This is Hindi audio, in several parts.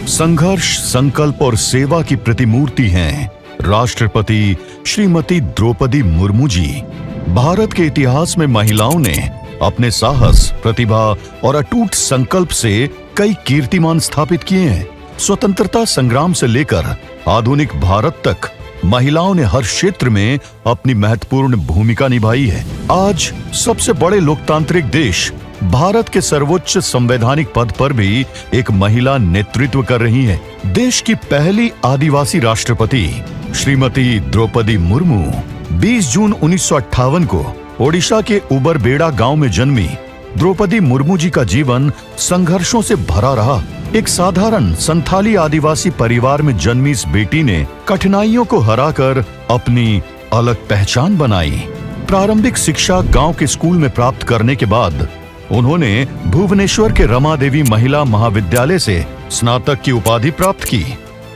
संघर्ष, संकल्प और सेवा की प्रतिमूर्ति हैं राष्ट्रपति श्रीमती द्रौपदी मुर्मू जी। भारत के इतिहास में महिलाओं ने अपने साहस, प्रतिभा और अटूट संकल्प से कई कीर्तिमान स्थापित किए हैं। स्वतंत्रता संग्राम से लेकर आधुनिक भारत तक महिलाओं ने हर क्षेत्र में अपनी महत्वपूर्ण भूमिका निभाई है। आज सबसे बड़े लोकतांत्रिक देश भारत के सर्वोच्च संवैधानिक पद पर भी एक महिला नेतृत्व कर रही है। देश की पहली आदिवासी राष्ट्रपति श्रीमती द्रौपदी मुर्मू 20 जून 1958 को ओडिशा के उबरबेड़ा गांव में जन्मी। द्रौपदी मुर्मू जी का जीवन संघर्षों से भरा रहा। एक साधारण संथाली आदिवासी परिवार में जन्मी इस बेटी ने कठिनाइयों को हराकर अपनी अलग पहचान बनाई। प्रारंभिक शिक्षा गांव के स्कूल में प्राप्त करने के बाद उन्होंने भुवनेश्वर के रमा देवी महिला महाविद्यालय से स्नातक की उपाधि प्राप्त की।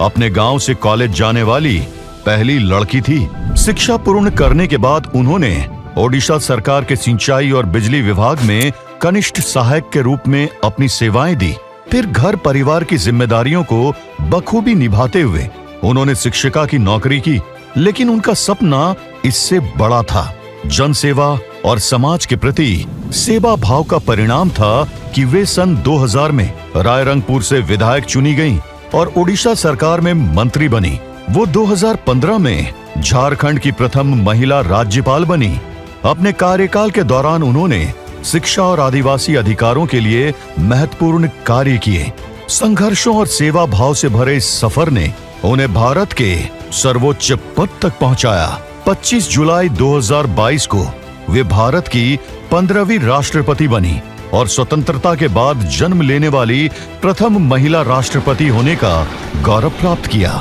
अपने गांव से कॉलेज जाने वाली पहली लड़की थी। शिक्षा पूर्ण करने के बाद उन्होंने ओडिशा सरकार के सिंचाई और बिजली विभाग में कनिष्ठ सहायक के रूप में अपनी सेवाएं दी। फिर घर परिवार की जिम्मेदारियों को बखूबी निभाते हुए उन्होंने शिक्षिका की नौकरी की। लेकिन उनका सपना इससे बड़ा था। जनसेवा और समाज के प्रति सेवा भाव का परिणाम था कि वे सन 2000 में रायरंगपुर से विधायक चुनी गईं और ओडिशा सरकार में मंत्री बनी। वो 2015 में झारखंड की प्रथम महिला राज्यपाल बनी। अपने कार्यकाल के दौरान उन्होंने शिक्षा और आदिवासी अधिकारों के लिए महत्वपूर्ण कार्य किए। संघर्षों और सेवा भाव से भरे इस सफर ने उन्हें भारत के सर्वोच्च पद तक पहुंचाया। 25 जुलाई 2022 को वे भारत की 15वीं राष्ट्रपति बनी और स्वतंत्रता के बाद जन्म लेने वाली प्रथम महिला राष्ट्रपति होने का गौरव प्राप्त किया।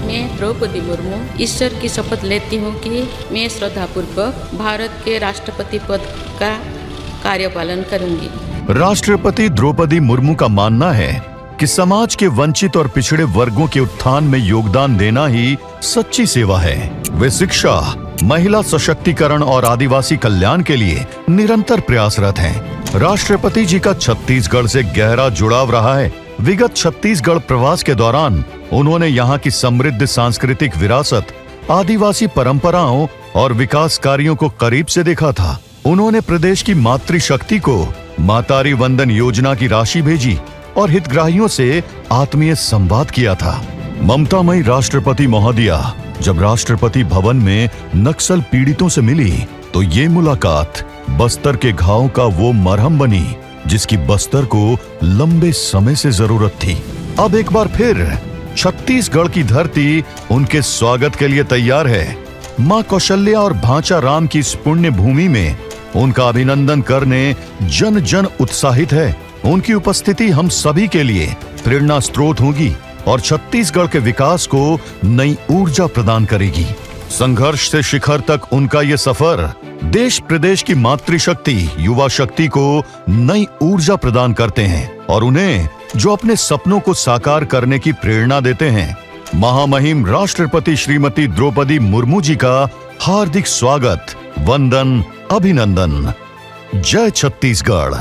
मैं द्रौपदी मुर्मू ईश्वर की शपथ लेती हूँ कि मैं श्रद्धापूर्वक भारत के राष्ट्रपति पद का कार्यपालन करूंगी। राष्ट्रपति द्रौपदी मुर्मू का मानना है कि समाज के वंचित और पिछड़े वर्गों के उत्थान में योगदान देना ही सच्ची सेवा है। वे शिक्षा, महिला सशक्तिकरण और आदिवासी कल्याण के लिए निरंतर प्रयासरत हैं। राष्ट्रपति जी का छत्तीसगढ़ से गहरा जुड़ाव रहा है। विगत छत्तीसगढ़ प्रवास के दौरान उन्होंने यहाँ की समृद्ध सांस्कृतिक विरासत, आदिवासी परंपराओं और विकास कार्यों को करीब से देखा था। उन्होंने प्रदेश की मातृशक्ति को मातारी वंदन योजना की राशि भेजी और हितग्राहियों से आत्मीय संवाद किया था। ममतामयी राष्ट्रपति महोदया जब राष्ट्रपति भवन में नक्सल पीड़ितों से मिली तो ये मुलाकात बस्तर के घाव का वो मरहम बनी जिसकी बस्तर को लंबे समय से जरूरत थी। अब एक बार फिर छत्तीसगढ़ की धरती उनके स्वागत के लिए तैयार है। मां कौशल्या और भांचा राम की इस पुण्य भूमि में उनका अभिनंदन करने जन जन उत्साहित है। उनकी उपस्थिति हम सभी के लिए प्रेरणा स्रोत होगी और छत्तीसगढ़ के विकास को नई ऊर्जा प्रदान करेगी। संघर्ष से शिखर तक उनका ये सफर देश प्रदेश की मातृशक्ति, युवा शक्ति को नई ऊर्जा प्रदान करते हैं और उन्हें जो अपने सपनों को साकार करने की प्रेरणा देते हैं। महामहिम राष्ट्रपति श्रीमती द्रौपदी मुर्मू जी का हार्दिक स्वागत, वंदन, अभिनंदन। जय छत्तीसगढ़।